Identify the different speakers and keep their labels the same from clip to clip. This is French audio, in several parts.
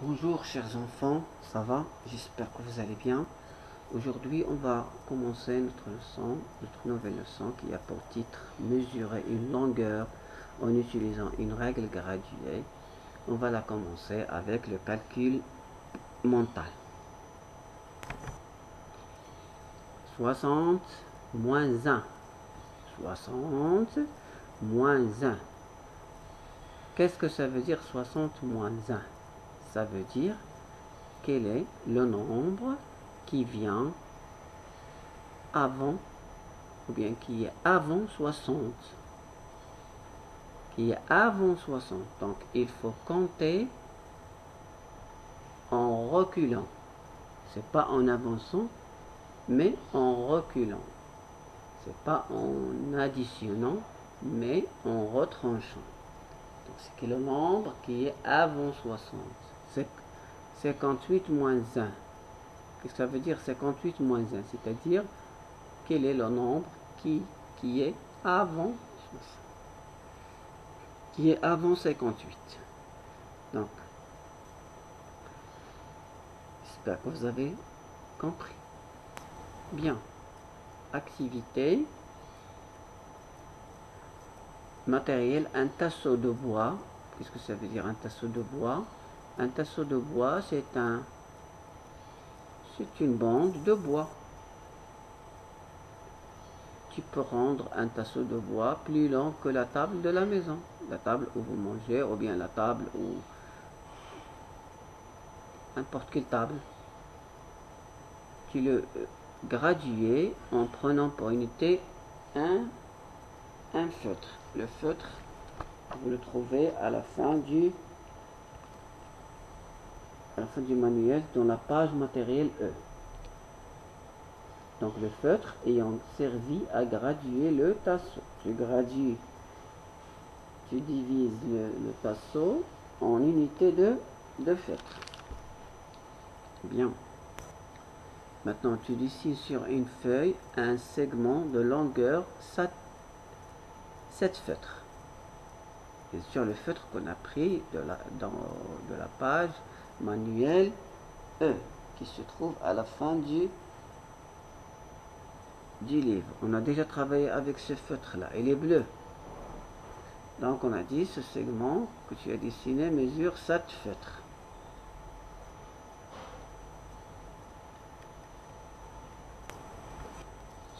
Speaker 1: Bonjour chers enfants, ça va? J'espère que vous allez bien. Aujourd'hui, on va commencer notre leçon, notre nouvelle leçon qui a pour titre Mesurer une longueur en utilisant une règle graduée. On va la commencer avec le calcul mental. 60 moins 1. 60 moins 1. Qu'est-ce que ça veut dire 60 moins 1? Ça veut dire quel est le nombre qui vient avant, ou bien qui est avant 60. Qui est avant 60. Donc, il faut compter en reculant. C'est pas en avançant, mais en reculant. C'est pas en additionnant, mais en retranchant. Donc, c'est quel le nombre qui est avant 60. C'est 58 moins 1. Qu'est-ce que ça veut dire 58 moins 1? C'est-à-dire, quel est le nombre qui est avant 58. Donc, j'espère que vous avez compris. Bien. Activité. Matériel, un tasseau de bois. Qu'est-ce que ça veut dire un tasseau de bois? Un tasseau de bois, c'est une bande de bois. Tu peux rendre un tasseau de bois plus long que la table de la maison. La table où vous mangez, ou bien la table où n'importe quelle table. Tu le graduer en prenant pour unité un feutre. Le feutre, vous le trouvez à la fin du manuel dans la page matériel E. Donc le feutre ayant servi à graduer le tasseau. Tu gradues, tu divises le tasseau en unités de feutre. Bien. Maintenant, tu dessines sur une feuille un segment de longueur 7 feutres. Et sur le feutre qu'on a pris de la page manuel E, qui se trouve à la fin du livre. On a déjà travaillé avec ce feutre-là. Il est bleu. Donc, on a dit ce segment que tu as dessiné mesure 7 feutres.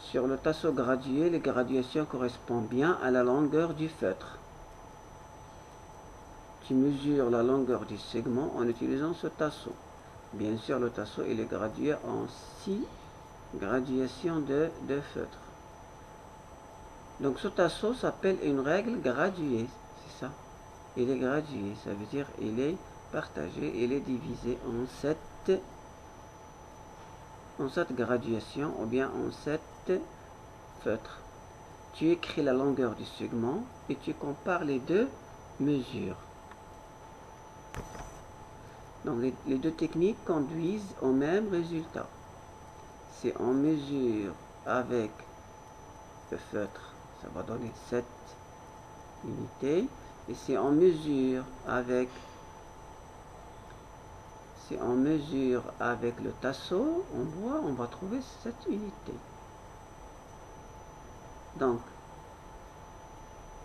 Speaker 1: Sur le tasseau gradué, les graduations correspondent bien à la longueur du feutre. Tu mesures la longueur du segment en utilisant ce tasseau. Bien sûr, le tasseau il est gradué en 6 graduations de feutre. Donc ce tasseau s'appelle une règle graduée, c'est ça. Il est gradué, ça veut dire il est partagé, il est divisé en 7 graduations ou bien en 7 feutres. Tu écris la longueur du segment et tu compares les deux mesures. Donc les deux techniques conduisent au même résultat. Si on mesure avec le feutre, ça va donner 7 unités. Et si on mesure avec le tasseau en bois, on va trouver 7 unités. Donc,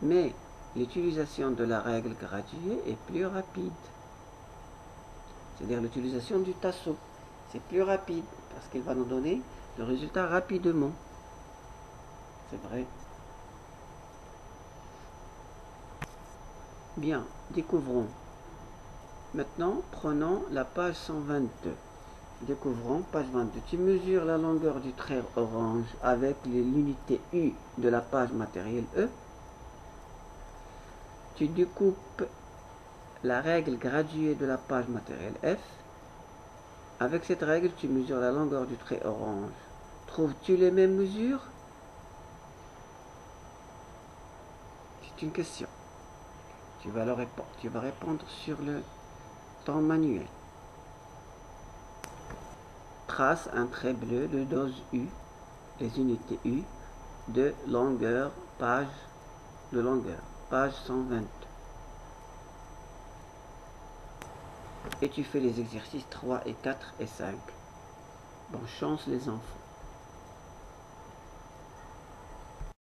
Speaker 1: mais l'utilisation de la règle graduée est plus rapide. C'est-à-dire l'utilisation du tasseau. C'est plus rapide parce qu'il va nous donner le résultat rapidement. C'est vrai. Bien, découvrons. Maintenant, prenons la page 122. Découvrons page 22. Tu mesures la longueur du trait orange avec l'unité U de la page matériel E. Tu découpes la règle graduée de la page matériel F. Avec cette règle, tu mesures la longueur du trait orange. Trouves-tu les mêmes mesures? C'est une question. Tu vas répondre sur ton manuel. Trace un trait bleu de dose U, les unités U, de longueur, page 122. et tu fais les exercices 3 et 4 et 5. Bonne chance les enfants.